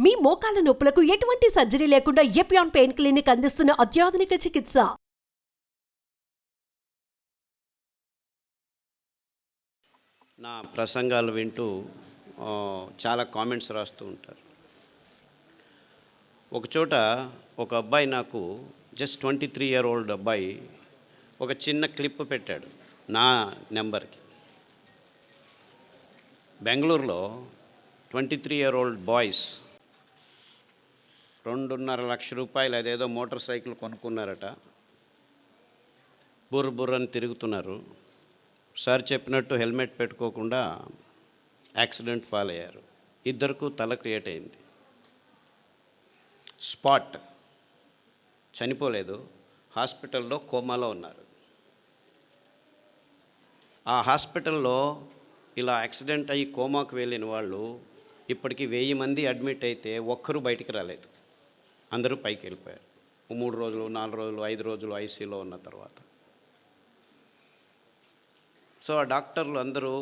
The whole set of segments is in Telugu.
మీ మోకాల నొప్పులకు ఎటువంటి సర్జరీ లేకుండా ఎపియాన్ పెయిన్ క్లినిక్ అందిస్తున్న అత్యాధునిక చికిత్స. నా ప్రసంగాలు వింటూ చాలా కామెంట్స్ రాస్తూ ఉంటారు. ఒకచోట ఒక అబ్బాయి నాకు జస్ట్ 23 year old అబ్బాయి ఒక చిన్న క్లిప్ పెట్టాడు నా నెంబర్కి. బెంగళూరులో 23 year old బాయ్స్ 2.5 లక్ష రూపాయలు అదేదో మోటార్ సైకిల్ కొనుక్కున్నారట. బుర్రని తిరుగుతున్నారు. సార్ చెప్పినట్టు హెల్మెట్ పెట్టుకోకుండా యాక్సిడెంట్ పాలయ్యారు. ఇద్దరికి తలకు ఏటైంది. స్పాట్, చనిపోలేదు, హాస్పిటల్లో కోమాలో ఉన్నారు. ఆ హాస్పిటల్లో ఇలా యాక్సిడెంట్ అయ్యి కోమాకు వెళ్ళిన వాళ్ళు ఇప్పటికి 1000 మంది అడ్మిట్ అయితే ఒక్కరూ బయటికి రాలేదు. అందరూ పైకి వెళ్ళిపోయారు. 3 రోజులు, 4 రోజులు, 5 రోజులు ఐసీయూలో ఉన్న తర్వాత. సో ఆ డాక్టర్లు అందరూ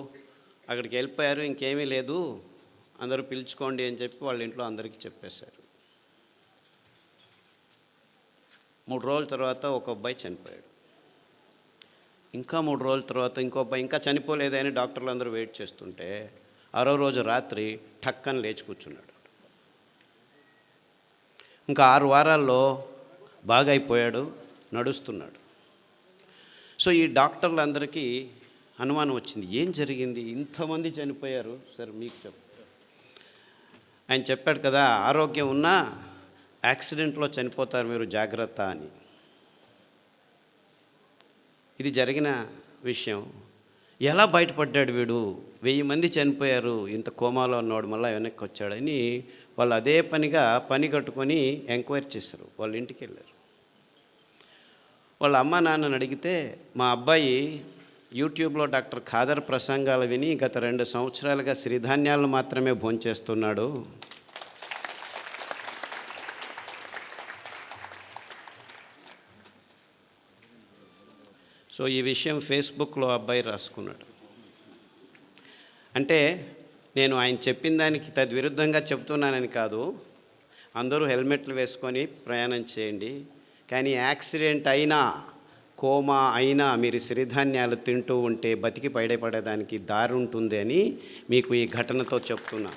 అక్కడికి వెళ్ళిపోయారు, ఇంకేమీ లేదు, అందరూ పిలుచుకోండి అని చెప్పి వాళ్ళ ఇంట్లో అందరికీ చెప్పేశారు. 3 రోజుల తర్వాత ఒక అబ్బాయి చనిపోయాడు. ఇంకా 3 రోజుల తర్వాత ఇంకో అబ్బాయి ఇంకా చనిపోలేదని డాక్టర్లు అందరూ వెయిట్ చేస్తుంటే 6వ రోజు రాత్రి ఠక్కని లేచి కూర్చున్నాడు. ఇంకా 6 వారాల్లో బాగా అయిపోయాడు, నడుస్తున్నాడు. సో ఈ డాక్టర్లందరికీ అనుమానం వచ్చింది, ఏం జరిగింది, ఇంతమంది చనిపోయారు సార్ మీకు చెప్తారు. ఆయన చెప్పాడు కదా, ఆరోగ్యం ఉన్నా యాక్సిడెంట్లో చనిపోతారు మీరు, జాగ్రత్త అని. ఇది జరిగిన విషయం. ఎలా బయటపడ్డాడు వీడు, 1000 మంది చనిపోయారు, ఇంత కోమాలో ఉన్నవాడు మళ్ళీ వెనక్కి వచ్చాడని వాళ్ళు అదే పనిగా పని కట్టుకొని ఎంక్వైరీ చేశారు. వాళ్ళ ఇంటికి వెళ్ళారు. వాళ్ళ అమ్మ నాన్నని అడిగితే, మా అబ్బాయి యూట్యూబ్లో డాక్టర్ ఖాదర్ ప్రసంగాలు విని గత 2 సంవత్సరాలుగా సిరిధాన్యాలను మాత్రమే భోంచేస్తున్నాడు. సో ఈ విషయం ఫేస్బుక్లో అబ్బాయి రాసుకున్నాడు. అంటే నేను ఆయన చెప్పిన దానికి తద్విరుద్ధంగా చెప్తున్నానని కాదు, అందరూ హెల్మెట్లు వేసుకొని ప్రయాణం చేయండి, కానీ యాక్సిడెంట్ అయినా కోమా అయినా మీరు సిరిధాన్యాలు తింటూ ఉంటే బతికి బయటపడేదానికి దారి ఉంటుంది అని మీకు ఈ ఘటనతో చెప్తున్నా.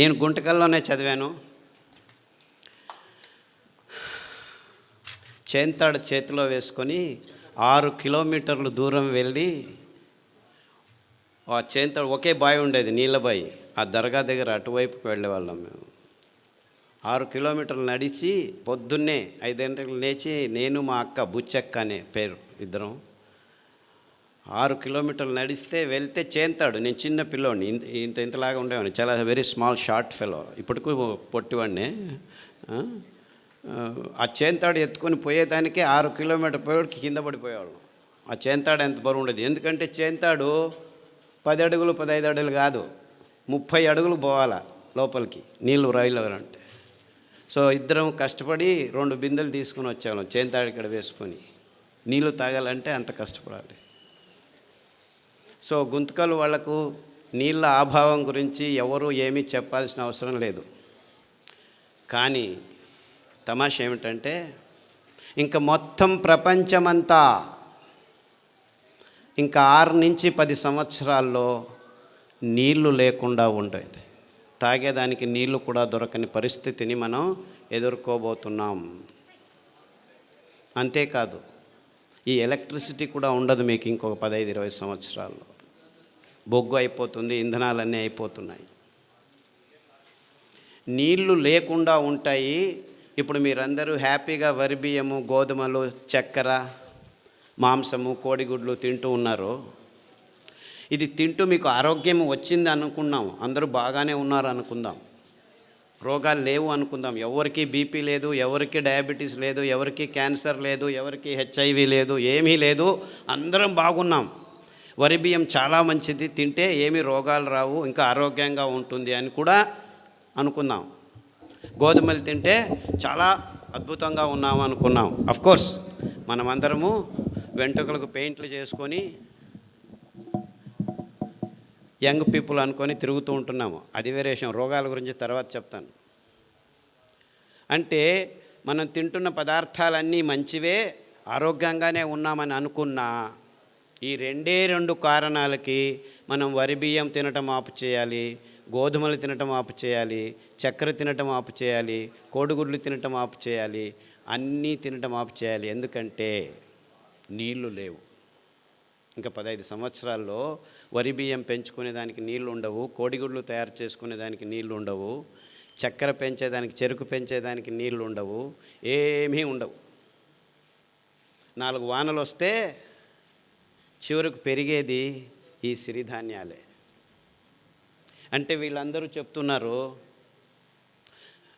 నేను గుంటకల్లోనే చదివాను. చేంతాడు చేతిలో వేసుకొని 6 కిలోమీటర్లు దూరం వెళ్ళి, ఆ చేంతాడు ఒకే బావి ఉండేది, నీళ్ళ బావి, ఆ దర్గా దగ్గర అటువైపుకి వెళ్ళేవాళ్ళం మేము. 6 కిలోమీటర్లు నడిచి పొద్దున్నే 5 గంటలకు లేచి, నేను మా అక్క బుచ్చక్క అనే పేరు ఇద్దరం, 6 కిలోమీటర్లు నడిస్తే వెళ్తే చేంతాడు. నేను చిన్న పిల్లోడిని, ఇంతలాగా ఉండేవాడిని, చాలా వెరీ స్మాల్ షార్ట్ ఫెలో, ఇప్పటికూ పొట్టివాడిని. ఆ చేంతాడు ఎత్తుకొని పోయేదానికే 6 కిలోమీటర్ పోయేవాడికి కింద పడిపోయేవాళ్ళం. ఆ చేంతాడు ఎంత బరువు ఉండేది, ఎందుకంటే చేంతాడు 10 అడుగులు 15 అడుగులు కాదు, 30 అడుగులు పోవాలా లోపలికి నీళ్ళు రైలు. సో ఇద్దరం కష్టపడి 2 బిందెలు తీసుకుని వచ్చాము, చేంతాడు ఇక్కడ వేసుకొని. నీళ్ళు తాగాలంటే అంత కష్టపడాలి. సో గుంతకలు వాళ్లకు నీళ్ళ అభావం గురించి ఎవరు ఏమీ చెప్పాల్సిన అవసరం లేదు. కానీ తమాషా ఏమిటంటే, ఇంకా మొత్తం ప్రపంచమంతా ఇంకా 6 నుంచి 10 సంవత్సరాల్లో నీళ్లు లేకుండా ఉండేది. తాగేదానికి నీళ్లు కూడా దొరకని పరిస్థితిని మనం ఎదుర్కోబోతున్నాం. అంతేకాదు, ఈ ఎలక్ట్రిసిటీ కూడా ఉండదు మీకు ఇంకొక 15-20 సంవత్సరాల్లో. బొగ్గు అయిపోతుంది, ఇంధనాలన్నీ అయిపోతున్నాయి, నీళ్లు లేకుండా ఉంటాయి. ఇప్పుడు మీరందరూ హ్యాపీగా వరి బియ్యము, గోధుమలు, చక్కెర, మాంసము, కోడిగుడ్లు తింటూ ఉన్నారు. ఇది తింటూ మీకు ఆరోగ్యం వచ్చింది అనుకున్నాం, అందరూ బాగానే ఉన్నారు అనుకుందాం, రోగాలు లేవు అనుకుందాం, ఎవరికి బీపీ లేదు, ఎవరికి డయాబెటీస్ లేదు, ఎవరికి క్యాన్సర్ లేదు, ఎవరికి హెచ్ఐవి లేదు, ఏమీ లేదు, అందరం బాగున్నాం. వరి బియ్యం చాలా మంచిది, తింటే ఏమీ రోగాలు రావు, ఇంకా ఆరోగ్యంగా ఉంటుంది అని కూడా అనుకుందాం. గోధుమలు తింటే చాలా అద్భుతంగా ఉన్నాము అనుకున్నాం. అఫ్కోర్స్ మనమందరము వెంట్రుకలకు పెయింట్లు చేసుకొని యంగ్ పీపుల్ అనుకొని తిరుగుతూ ఉంటున్నాము. అది వేరే విషయం, రోగాల గురించి తర్వాత చెప్తాను. అంటే మనం తింటున్న పదార్థాలన్నీ మంచివే, ఆరోగ్యంగానే ఉన్నామని అనుకున్నా ఈ రెండు కారణాలకి మనం వరి బియ్యం తినటం ఆపు చేయాలి, గోధుమలు తినటం ఆపు చేయాలి, చక్కెర తినటం ఆపు చేయాలి, కోడిగుడ్లు తినటం ఆపు చేయాలి, అన్నీ తినటం ఆపు చేయాలి. ఎందుకంటే నీళ్లు లేవు. ఇంకా 15 సంవత్సరాల్లో వరి బియ్యం పెంచుకునేదానికి నీళ్లు ఉండవు, కోడిగుడ్లు తయారు చేసుకునేదానికి నీళ్లు ఉండవు, చక్కెర పెంచేదానికి, చెరుకు పెంచేదానికి నీళ్లు ఉండవు, ఏమీ ఉండవు. 4 వానలు వస్తే చివరకు పెరిగేది ఈ సిరిధాన్యాలే. అంటే వీళ్ళందరూ చెప్తున్నారు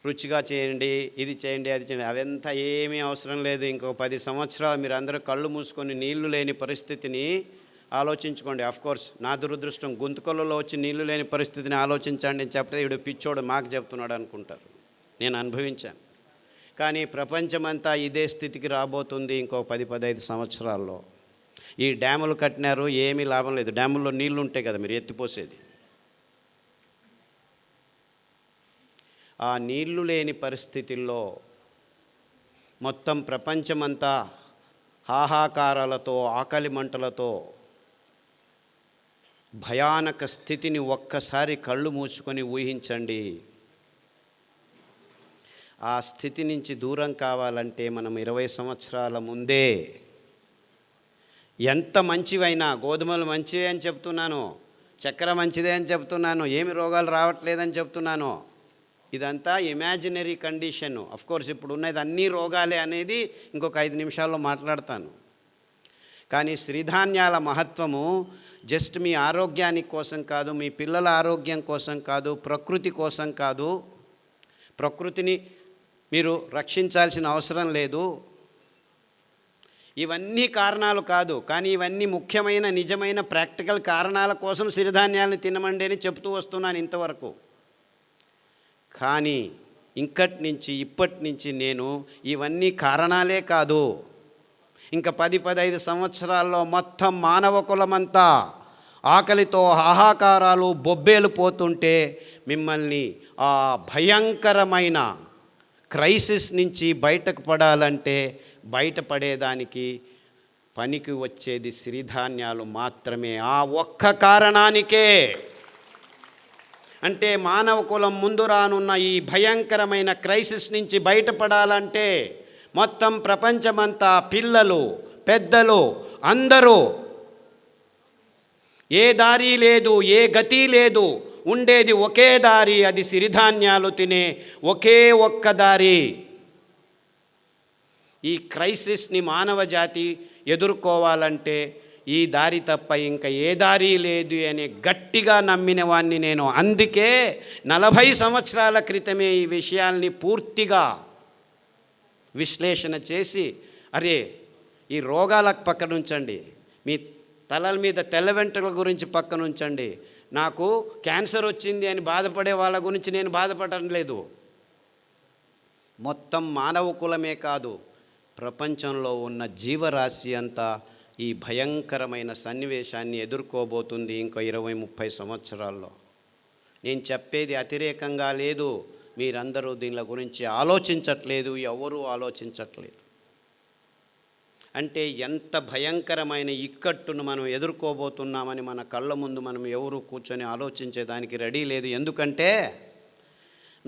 రుచిగా చేయండి, ఇది చేయండి, అది చేయండి. అవంతా ఏమీ అవసరం లేదు. ఇంకో 10 సంవత్సరాలు మీరు అందరూ కళ్ళు మూసుకొని నీళ్లు లేని పరిస్థితిని ఆలోచించుకోండి. కోర్స్ నా దురదృష్టం, గొంతుకలలో వచ్చి నీళ్లు లేని పరిస్థితిని ఆలోచించండి అని చెప్తే వీడు పిచ్చోడు మాకు చెప్తున్నాడు అనుకుంటారు. నేను అనుభవించాను. కానీ ప్రపంచమంతా ఇదే స్థితికి రాబోతుంది ఇంకో 10-15 సంవత్సరాల్లో. ఈ డ్యాములు కట్టినారు, ఏమీ లాభం లేదు. డ్యాముల్లో నీళ్లు ఉంటాయి కదా మీరు ఎత్తిపోసేది. ఆ నీళ్లు లేని పరిస్థితుల్లో మొత్తం ప్రపంచమంతా హాహాకారాలతో, ఆకలి మంటలతో భయానక స్థితిని ఒక్కసారి కళ్ళు మూసుకొని ఊహించండి. ఆ స్థితి నుంచి దూరం కావాలంటే మనం 20 సంవత్సరాల ముందే ఎంత మంచివైనా, గోధుమలు మంచివే అని చెప్తున్నాను, చక్కెర మంచిదే అని చెప్తున్నాను, ఏమి రోగాలు రావట్లేదని చెప్తున్నాను, ఇదంతా ఇమాజినరీ కండిషన్. కోర్స్ ఇప్పుడు ఉన్నది అన్ని రోగాలే అనేది ఇంకొక 5 నిమిషాల్లో మాట్లాడతాను. కానీ సిరిధాన్యాల మహత్వము జస్ట్ మీ ఆరోగ్యానికి కోసం కాదు, మీ పిల్లల ఆరోగ్యం కోసం కాదు, ప్రకృతి కోసం కాదు. ప్రకృతిని మీరు రక్షించాల్సిన అవసరం లేదు. ఇవన్నీ కారణాలు కాదు, కానీ ఇవన్నీ ముఖ్యమైన నిజమైన ప్రాక్టికల్ కారణాల కోసం సిరిధాన్యాలను తినమండి అని చెప్తూ వస్తున్నాను ఇంతవరకు. కానీ ఇప్పటి నుంచి నేను ఇవన్నీ కారణాలే కాదు, ఇంకా 10-15 సంవత్సరాల్లో మొత్తం మానవ కులమంతా ఆకలితో హాహాకారాలు బొబ్బేలు పోతుంటే మిమ్మల్ని ఆ భయంకరమైన క్రైసిస్ నుంచి బయటకు పడాలంటే బయటపడేదానికి పనికి వచ్చేది సిరిధాన్యాలు మాత్రమే. ఆ ఒక్క కారణానికే, అంటే మానవ కులం ముందు రానున్న ఈ భయంకరమైన క్రైసిస్ నుంచి బయటపడాలంటే మొత్తం ప్రపంచమంతా పిల్లలు, పెద్దలు అందరూ ఏ దారి లేదు, ఏ గతి లేదు, ఉండేది ఒకే దారి, అది సిరిధాన్యాలు తినే ఒకే ఒక్క దారి. ఈ క్రైసిస్ని మానవ జాతి ఎదుర్కోవాలంటే ఈ దారి తప్ప ఇంకా ఏ దారి లేదు అని గట్టిగా నమ్మిన వాణ్ణి నేను. అందుకే 40 సంవత్సరాల క్రితమే ఈ విషయాల్ని పూర్తిగా విశ్లేషణ చేసి, అరే ఈ రోగాలకు పక్కన ఉంచండి, మీ తలల మీద తెల్ల వెంట్రుకల గురించి పక్కన ఉంచండి, నాకు క్యాన్సర్ వచ్చింది అని బాధపడే వాళ్ళ గురించి నేను బాధపడటం లేదు. మొత్తం మానవ కులమే కాదు, ప్రపంచంలో ఉన్న జీవరాశి అంతా ఈ భయంకరమైన సన్నివేశాన్ని ఎదుర్కోబోతుంది ఇంకో 20-30 సంవత్సరాల్లో. నేను చెప్పేది అతిరేకంగా లేదు, మీరందరూ దీనిల గురించి ఆలోచించట్లేదు, ఎవరూ ఆలోచించట్లేదు. అంటే ఎంత భయంకరమైన ఇక్కట్టును మనం ఎదుర్కోబోతున్నామని మన కళ్ళ ముందు మనం ఎవరు కూర్చొని ఆలోచించేదానికి రెడీ లేదు. ఎందుకంటే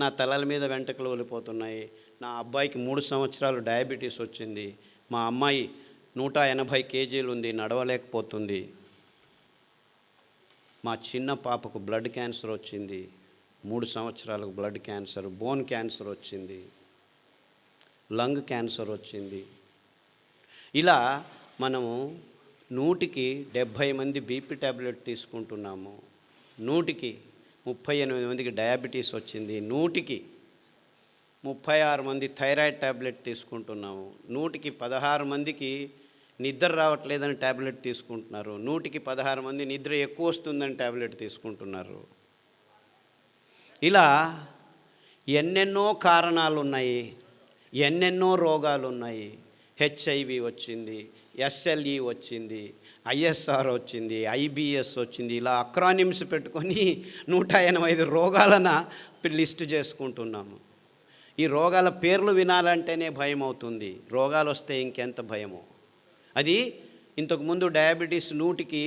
నా తలల మీద వెంట్రుకలు వెళ్ళిపోతున్నాయి, నా అబ్బాయికి 3 సంవత్సరాలు డయాబెటీస్ వచ్చింది, మా అమ్మాయి 180 కేజీలు ఉంది, నడవలేకపోతుంది, మా చిన్న పాపకు బ్లడ్ క్యాన్సర్ వచ్చింది, 3 సంవత్సరాలకు బ్లడ్ క్యాన్సర్, బోన్ క్యాన్సర్ వచ్చింది, లంగ్ క్యాన్సర్ వచ్చింది. ఇలా మనము 100కి 70 మంది బీపీ ట్యాబ్లెట్ తీసుకుంటున్నాము, 100కి 38 మందికి డయాబెటీస్ వచ్చింది, 100కి 36 మంది థైరాయిడ్ ట్యాబ్లెట్ తీసుకుంటున్నాము, 100కి 16 మందికి నిద్ర రావట్లేదని ట్యాబ్లెట్ తీసుకుంటున్నారు, 100కి 16 మంది నిద్ర ఎక్కువ వస్తుందని ట్యాబ్లెట్ తీసుకుంటున్నారు. ఇలా ఎన్నెన్నో కారణాలు ఉన్నాయి, ఎన్నెన్నో రోగాలు ఉన్నాయి. హెచ్ఐవి వచ్చింది, ఎస్ఎల్ఈ వచ్చింది, ఐఎస్ఆర్ వచ్చింది, ఐబిఎస్ వచ్చింది, ఇలా అక్రానిమ్స్ పెట్టుకొని 185 రోగాలను లిస్ట్ చేసుకుంటున్నాము. ఈ రోగాల పేర్లు వినాలంటేనే భయం అవుతుంది. రోగాలు వస్తే ఇంకెంత భయమో. అది ఇంతకుముందు డయాబెటీస్ 100కి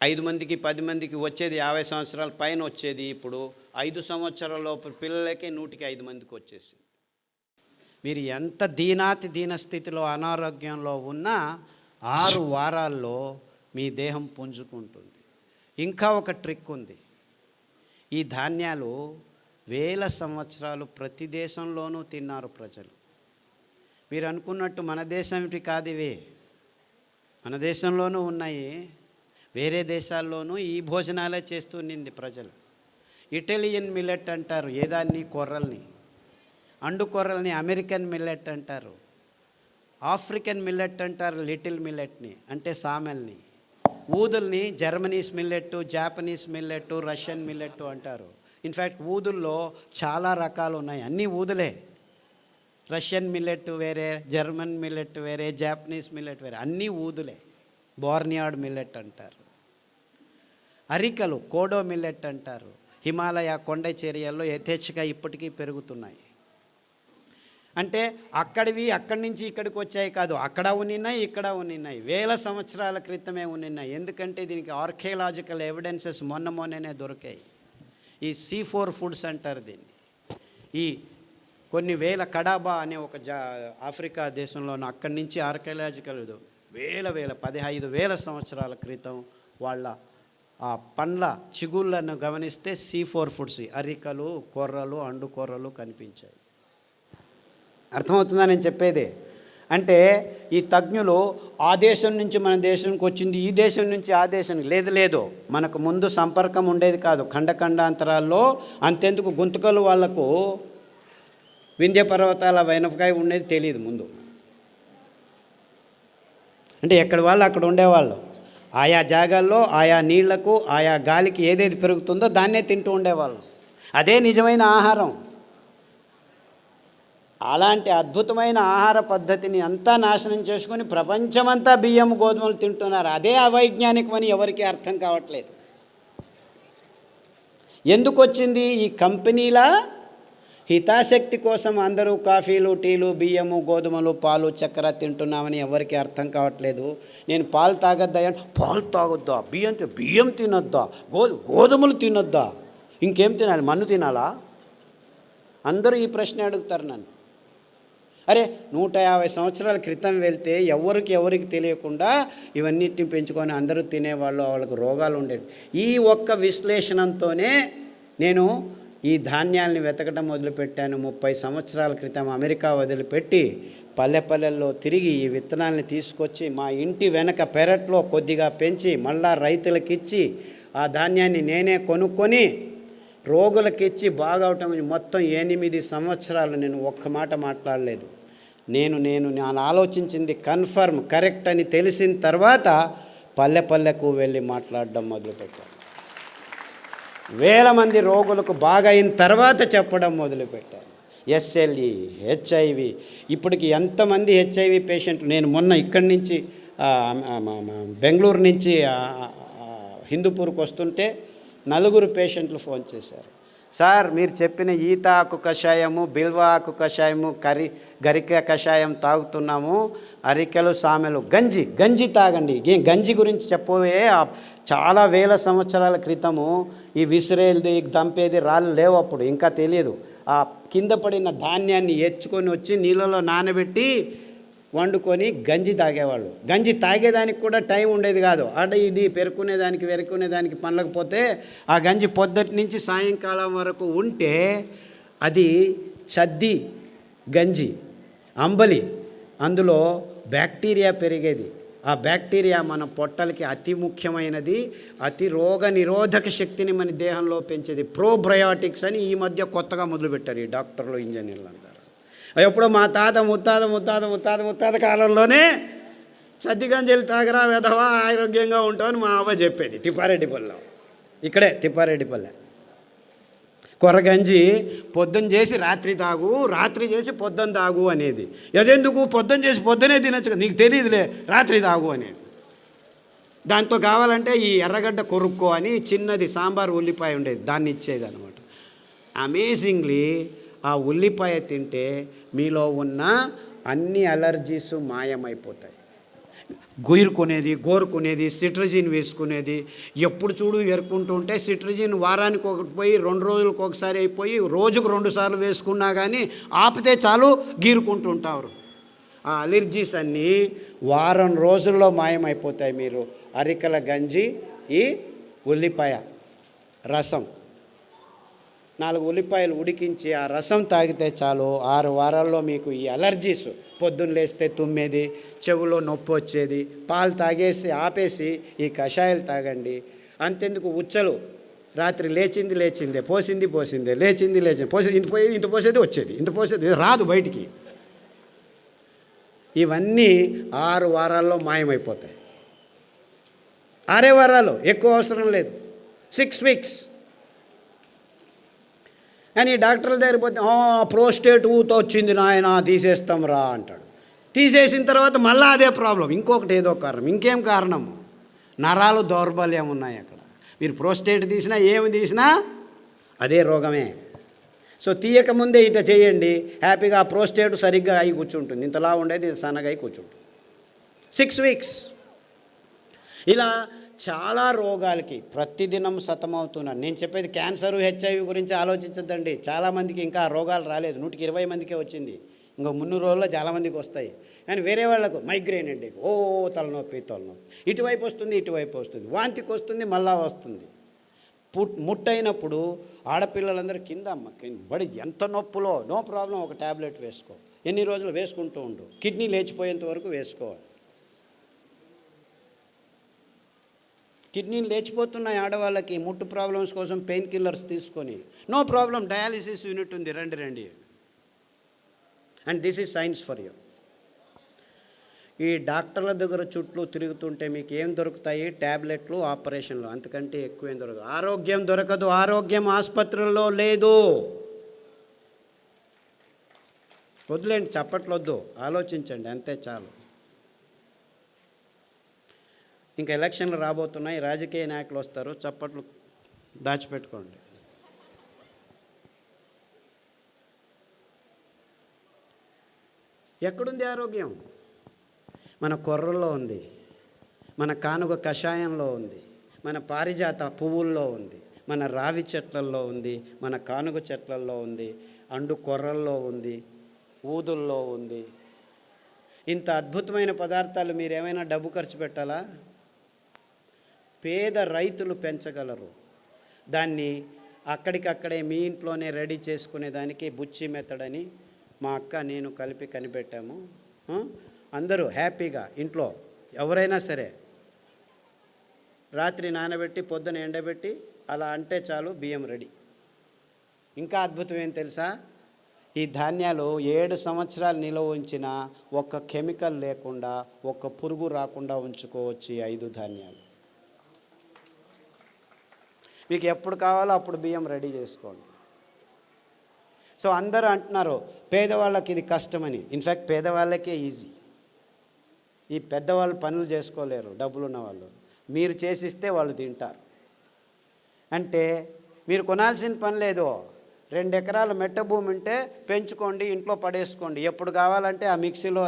5 మందికి 10 మందికి వచ్చేది, 50 సంవత్సరాల పైన వచ్చేది. ఇప్పుడు 5 సంవత్సరాల లోపు పిల్లలకే 100కి 5 మందికి వచ్చేసింది. మీరు ఎంత దీన స్థితిలో అనారోగ్యంలో ఉన్నా 6 వారాల్లో మీ దేహం పుంజుకుంటుంది. ఇంకా ఒక ట్రిక్ ఉంది. ఈ ధాన్యాలు వేల సంవత్సరాలు ప్రతి దేశంలోనూ తిన్నారు ప్రజలు. మీరు అనుకున్నట్టు మన దేశంటి కాదు ఇవే, మన దేశంలోనూ ఉన్నాయి, వేరే దేశాల్లోనూ ఈ భోజనాలే చేస్తూనింది ప్రజలు. ఇటాలియన్ మిల్లెట్ అంటారు ఏదాన్ని, కొర్రల్ని. అండు కొర్రల్ని అమెరికన్ మిల్లెట్ అంటారు. ఆఫ్రికన్ మిల్లెట్ అంటారు లిటిల్ మిల్లెట్ని, అంటే సామెల్ని. ఊదుల్ని జర్మనీస్ మిల్లెట్టు, జాపనీస్ మిల్లెట్టు, రష్యన్ మిల్లెట్టు అంటారు. ఇన్ఫ్యాక్ట్ ఊదుల్లో చాలా రకాలు ఉన్నాయి, అన్నీ ఊదులే. రష్యన్ మిల్లెట్ వేరే, జర్మన్ మిల్లెట్ వేరే, జాపనీస్ మిల్లెట్ వేరే, అన్నీ ఊదులే. బోర్నియాడ్ మిల్లెట్ అంటారు. అరికలు కోడో మిల్లెట్ అంటారు. హిమాలయ కొండ చర్యల్లో యథేచ్ఛగా ఇప్పటికీ పెరుగుతున్నాయి. అంటే అక్కడి నుంచి ఇక్కడికి వచ్చాయి కాదు, అక్కడ ఉన్నాయి, ఇక్కడ ఉన్నాయి, వేల సంవత్సరాల క్రితమే ఉన్నాయి. ఎందుకంటే దీనికి ఆర్కియలాజికల్ ఎవిడెన్సెస్ మొన్ననే దొరికాయి. ఈ C4 ఫుడ్స్ అంటారు దీన్ని. ఈ కొన్ని వేల కడాబా అనే ఒక ఆఫ్రికా దేశంలోనూ అక్కడి నుంచి ఆర్కియలాజికల్ వేల 15,000 సంవత్సరాల క్రితం వాళ్ళ ఆ పండ్ల చిగుళ్ళను గమనిస్తే C4 ఫుడ్స్, అరికలు, కొర్రలు, అండు కొర్రలు కనిపించాయి. అర్థమవుతుందా నేను చెప్పేది? అంటే ఈ తజ్ఞులు ఆ దేశం నుంచి మన దేశానికి వచ్చింది, ఈ దేశం నుంచి ఆ దేశానికి లేదు. మనకు ముందు సంపర్కం ఉండేది కాదు. ఖండాంతరాల్లో అంతెందుకు గుంతకలు వాళ్లకు వింధ్య పర్వతాల వెనపకాయ ఉండేది తెలియదు ముందు. అంటే ఎక్కడి వాళ్ళు అక్కడ ఉండేవాళ్ళు. ఆయా జాగాల్లో ఆయా నీళ్లకు ఆయా గాలికి ఏదేది పెరుగుతుందో దాన్నే తింటూ ఉండేవాళ్ళు. అదే నిజమైన ఆహారం. అలాంటి అద్భుతమైన ఆహార పద్ధతిని అంతా నాశనం చేసుకొని ప్రపంచమంతా బియ్యం గోధుమలు తింటున్నారు. అదే అవైజ్ఞానికమని ఎవరికీ అర్థం కావట్లేదు. ఎందుకు వచ్చింది? ఈ కంపెనీల హితాశక్తి కోసం అందరూ కాఫీలు, టీలు, బియ్యము, గోధుమలు, పాలు, చక్కెర తింటున్నామని ఎవరికి అర్థం కావట్లేదు. నేను పాలు తాగొద్దా, పాలు తాగొద్దా, బియ్యం తినొద్దా, గోధుమలు తినొద్దా, ఇంకేం తినాలి, మన్ను తినాలా? అందరూ ఈ ప్రశ్న అడుగుతారు నన్ను. అరే 150 సంవత్సరాల క్రితం వెళ్తే ఎవరికి తెలియకుండా ఇవన్నిటిని పెంచుకొని అందరూ తినేవాళ్ళు, వాళ్ళకు రోగాలు ఉండేవి. ఈ ఒక్క విశ్లేషణతోనే నేను ఈ ధాన్యాల్ని వెతకడం మొదలుపెట్టాను. 30 సంవత్సరాల క్రితం అమెరికా వదిలిపెట్టి పల్లెల్లో తిరిగి ఈ విత్తనాలని తీసుకొచ్చి మా ఇంటి వెనక పెరట్లో కొద్దిగా పెంచి మళ్ళా రైతులకిచ్చి ఆ ధాన్యాన్ని నేనే కొనుక్కొని రోగులకిచ్చి బాగవటం. మొత్తం 8 సంవత్సరాలు నేను ఒక్క మాట మాట్లాడలేదు. నేను ఆలోచించింది కన్ఫర్మ్ కరెక్ట్ అని తెలిసిన తర్వాత పల్లెకు వెళ్ళి మాట్లాడడం మొదలుపెట్టాను. వేల మంది రోగులకు బాగైన తర్వాత చెప్పడం మొదలుపెట్టాను. SLE, HIV, ఇప్పటికి ఎంతమంది HIV పేషెంట్లు. నేను మొన్న ఇక్కడి నుంచి బెంగళూరు నుంచి హిందూపూర్కి వస్తుంటే 4 పేషెంట్లు ఫోన్ చేశారు. సార్ మీరు చెప్పిన ఈత ఆకు కషాయము, బిల్వ ఆకు కషాయము, గరిక కషాయం తాగుతున్నాము, అరికెలు, సామెలు, గంజి తాగండి. గంజి గురించి చెప్పవే, చాలా వేల సంవత్సరాల క్రితము ఈ విసిరేది దంపేది రాళ్ళు లేవు, అప్పుడు ఇంకా తెలియదు. ఆ కింద పడిన ధాన్యాన్ని ఎచ్చుకొని వచ్చి నీళ్ళలో నానబెట్టి వండుకొని గంజి తాగేవాళ్ళు. గంజి తాగేదానికి కూడా టైం ఉండేది కాదు. ఇది వెరుకునేదానికి పనలేకపోతే ఆ గంజి పొద్దుటి నుంచి సాయంకాలం వరకు ఉంటే అది చద్ది గంజి, అంబలి. అందులో బ్యాక్టీరియా పెరిగేది. ఆ బ్యాక్టీరియా మన పొట్టలకి అతి ముఖ్యమైనది, అతి రోగ నిరోధక శక్తిని మన దేహంలో పెంచేది. ప్రోబయోటిక్స్ అని ఈ మధ్య కొత్తగా మొదలుపెట్టారు ఈ డాక్టర్లు, ఇంజనీర్లు అందరూ. ఎప్పుడో మా తాత ముత్తాత కాలంలోనే చద్దిగంజలు తాగరా వెధవా ఆరోగ్యంగా ఉంటామని మా అవ్వ చెప్పేది. తిప్పారెడ్డిపల్లె, ఇక్కడే తిప్పారెడ్డిపల్లె. కొర్రగంజి పొద్దున్న చేసి రాత్రి తాగు, రాత్రి చేసి పొద్దున్న తాగు అనేది. అదెందుకు? పొద్దున్న చేసి పొద్దునే తినచ్చు కదా, నీకు తెలియదులే రాత్రి తాగు అనేది. దాంతో కావాలంటే ఈ ఎర్రగడ్డ కొరుక్కో అని చిన్నది సాంబార్ ఉల్లిపాయ ఉండేది, దాన్ని ఇచ్చేది అనమాట. అమేజింగ్లీ ఆ ఉల్లిపాయ తింటే మీలో ఉన్న అన్ని అలర్జీస్ మాయమైపోతాయి. గోరుకునేది సిట్రజిన్ వేసుకునేది, ఎప్పుడు చూడు ఎరుకుంటూ ఉంటే సిట్రజిన్ వారానికి ఒకటి పోయి 2 రోజులకు ఒకసారి అయిపోయి రోజుకు 2 సార్లు వేసుకున్నా కానీ ఆపితే చాలు గీరుకుంటూ ఉంటారు. ఆ అలర్జీస్ అన్నీ వారం రోజుల్లో మాయమైపోతాయి. మీరు అరికల గంజి, ఈ ఉల్లిపాయ రసం, 4 ఉల్లిపాయలు ఉడికించి ఆ రసం తాగితే చాలు 6 వారాల్లో మీకు ఈ అలర్జీస్, పొద్దున్న లేస్తే తుమ్మేది, చెవులో నొప్పి వచ్చేది, పాలు తాగేసి ఆపేసి ఈ కషాయాలు తాగండి. అంతెందుకు ఉచ్చలు, రాత్రి లేచిందే, పోసిందే, లేచింది పోసేది, ఇంత పోసేది వచ్చేది, ఇంత పోసేది రాదు బయటికి. ఇవన్నీ 6 వారాల్లో మాయమైపోతాయి. 6 వారాలు, ఎక్కువ అవసరం లేదు, 6 వీక్స్. అని డాక్టర్ల దగ్గర పోతే ప్రోస్టేట్ ఊత వచ్చింది నాయన తీసేస్తాం రా అంటాడు. తీసేసిన తర్వాత మళ్ళీ అదే ప్రాబ్లం, ఇంకొకటి ఏదో కారణం, ఇంకేం కారణం, నరాలు దౌర్బల్యం ఉన్నాయి అక్కడ. మీరు ప్రోస్టేట్ తీసినా ఏమి తీసినా అదే రోగమే. సో తీయకముందే ఇట చేయండి, హ్యాపీగా ఆ ప్రోస్టేట్ సరిగ్గా అయి కూర్చుంటుంది, ఇంతలా ఉండేది సన్నగా అయి కూర్చుంటుంది. 6 వీక్స్. ఇలా చాలా రోగాలకి ప్రతిదినం సతమవుతున్నాను. నేను చెప్పేది క్యాన్సర్, హెచ్ఐవి గురించి ఆలోచించద్దండి. చాలామందికి ఇంకా ఆ రోగాలు రాలేదు, 120 మందికే వచ్చింది, ఇంకో 300 రోజుల్లో చాలామందికి వస్తాయి. కానీ వేరే వాళ్ళకు మైగ్రేన్ అండి, తలనొప్పి, ఇటువైపు వస్తుంది, వాంతికి వస్తుంది, మళ్ళా వస్తుంది. ముట్టయినప్పుడు ఆడపిల్లలందరూ కింద బడి ఎంత నొప్పులో, నో ప్రాబ్లం, ఒక ట్యాబ్లెట్ వేసుకో, ఎన్ని రోజులు వేసుకుంటూ ఉండు, కిడ్నీ లేచిపోయేంత వరకు వేసుకోవాలి. కిడ్నీలు లేచిపోతున్నాయి ఆడవాళ్ళకి, ముట్టు ప్రాబ్లమ్స్ కోసం పెయిన్ కిల్లర్స్ తీసుకొని, నో ప్రాబ్లం, డయాలిసిస్ యూనిట్ ఉంది, రండి. And this is science for you. ఈ డాక్టర్ల దగ్గర చుట్టూ తిరుగుతుంటే మీకు ఏం దొరుకుతాయి? ట్యాబ్లెట్లు, ఆపరేషన్లు, అంతకంటే ఎక్కువ ఏం దొరకదు. ఆరోగ్యం దొరకదు, ఆరోగ్యం ఆసుపత్రుల్లో లేదు. వద్దులేండి, చప్పట్లొద్దు, ఆలోచించండి, అంతే చాలు. ఇంకా ఎలక్షన్లు రాబోతున్నాయి, రాజకీయ నాయకులు వస్తారు, చప్పట్లు దాచిపెట్టుకోండి. ఎక్కడుంది ఆరోగ్యం? మన కొర్రల్లో ఉంది, మన కానుగ కషాయంలో ఉంది, మన పారిజాత పువ్వుల్లో ఉంది, మన రావి చెట్లల్లో ఉంది, మన కానుగ చెట్లల్లో ఉంది, అండు కొర్రల్లో ఉంది, ఊదుల్లో ఉంది. ఇంత అద్భుతమైన పదార్థాలు మీరు ఏమైనా డబ్బు ఖర్చు పెట్టాలా? పేద రైతులు పెంచగలరు. దాన్ని అక్కడికక్కడే మీ ఇంట్లోనే రెడీ చేసుకునే దానికి బుచ్చి మెథడ్ అని మా అక్క నేను కలిపి కనిపెట్టాము. అందరూ హ్యాపీగా ఇంట్లో ఎవరైనా సరే రాత్రి నానబెట్టి పొద్దున ఎండబెట్టి అలా అంటే చాలు, బియ్యం రెడీ. ఇంకా అద్భుతం ఏం తెలుసా? ఈ ధాన్యాలు 7 సంవత్సరాలు నిల్వ ఉంచినా ఒక్క కెమికల్ లేకుండా, ఒక్క పురుగు రాకుండా ఉంచుకోవచ్చు ఈ 5 ధాన్యాలు. మీకు ఎప్పుడు కావాలో అప్పుడు బియ్యం రెడీ చేసుకోండి. సో అందరూ అంటున్నారు పేదవాళ్ళకి ఇది కష్టమని. ఇన్ఫ్యాక్ట్ పేదవాళ్ళకే ఈజీ. ఈ పెద్దవాళ్ళు పనులు చేసుకోలేరు, డబ్బులున్న వాళ్ళు. మీరు చేసిస్తే వాళ్ళు తింటారు. అంటే మీరు కొనాల్సిన పని లేదు. 2 ఎకరాల మెట్ట భూమి ఉంటే పెంచుకోండి, ఇంట్లో పడేసుకోండి. ఎప్పుడు కావాలంటే ఆ మిక్సీలో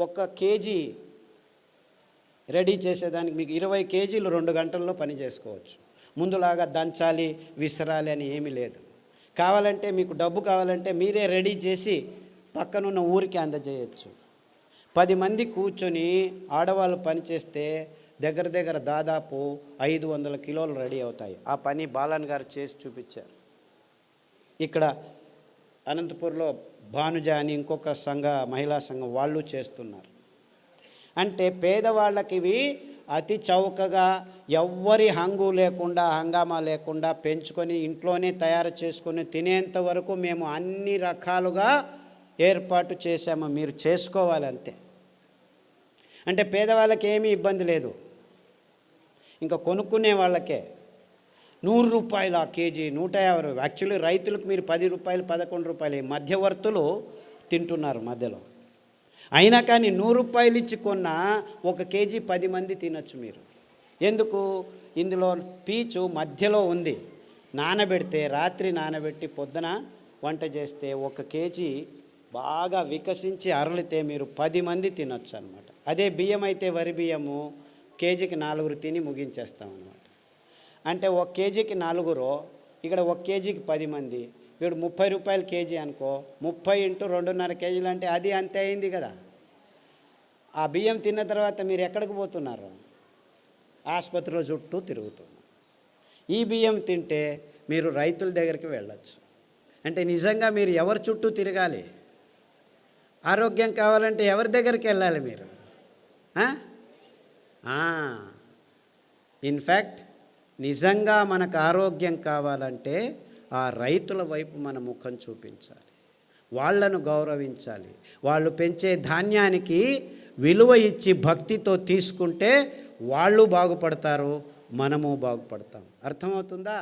1 కేజీ రెడీ చేసేదానికి మీకు 20 కేజీలు 2 గంటల్లో పని చేసుకోవచ్చు. ముందులాగా దంచాలి, విసరాలి అని ఏమీ లేదు. కావాలంటే మీకు డబ్బు కావాలంటే మీరే రెడీ చేసి పక్కనున్న ఊరికి అందజేయచ్చు. 10 మంది కూర్చొని ఆడవాళ్ళు పని చేస్తే దగ్గర దాదాపు 500 కిలోలు రెడీ అవుతాయి. ఆ పని బాలన్ గారు చేసి చూపించారు. ఇక్కడ అనంతపూర్లో భానుజ అని ఇంకొక మహిళా సంఘం వాళ్ళు చేస్తున్నారు. అంటే పేదవాళ్ళకి ఇవి అతి చౌకగా, ఎవ్వరి హంగామా లేకుండా పెంచుకొని ఇంట్లోనే తయారు చేసుకొని తినేంత వరకు మేము అన్ని రకాలుగా ఏర్పాటు చేశాము. మీరు చేసుకోవాలి అంతే. అంటే పేదవాళ్ళకి ఏమీ ఇబ్బంది లేదు. ఇంకా కొనుక్కునే వాళ్ళకే 100 రూపాయలు ఆ కేజీ, 150. యాక్చువల్లీ రైతులకు మీరు 10 రూపాయలు, 11 రూపాయలు మధ్యవర్తులు తింటున్నారు మధ్యలో. అయినా కానీ 100 రూపాయలు ఇచ్చి కొన్న 1 కేజీ 10 మంది తినచ్చు మీరు. ఎందుకు? ఇందులో పీచు మధ్యలో ఉంది. నానబెడితే, రాత్రి నానబెట్టి పొద్దున వంట చేస్తే 1 కేజీ బాగా వికసించి అరలితే మీరు 10 మంది తినొచ్చు అనమాట. అదే బియ్యం అయితే, వరి బియ్యము కేజీకి 4 తిని ముగించేస్తాం అనమాట. అంటే 1 కేజీకి 4, ఇక్కడ 1 కేజీకి 10 మంది, వీడు 30 రూపాయలు కేజీ అనుకో, 30 × 2.5 కేజీలు అంటే అది అంతే అయింది కదా. ఆ బియ్యం తిన్న తర్వాత మీరు ఎక్కడికి పోతున్నారు? ఆసుపత్రిలో చుట్టూ తిరుగుతున్నారు. ఈ బియ్యం తింటే మీరు రైతుల దగ్గరికి వెళ్ళచ్చు. అంటే నిజంగా మీరు ఎవరి చుట్టూ తిరగాలి? ఆరోగ్యం కావాలంటే ఎవరి దగ్గరికి వెళ్ళాలి మీరు? ఇన్ఫ్యాక్ట్ నిజంగా మనకు ఆరోగ్యం కావాలంటే ఆ రైతుల వైపు మన ముఖం చూపించాలి, వాళ్ళను గౌరవించాలి. వాళ్ళు పెంచే ధాన్యానికి విలువ ఇచ్చి భక్తితో తీసుకుంటే వాళ్ళు బాగుపడతారు, మనము బాగుపడతాం. అర్థమవుతుందా?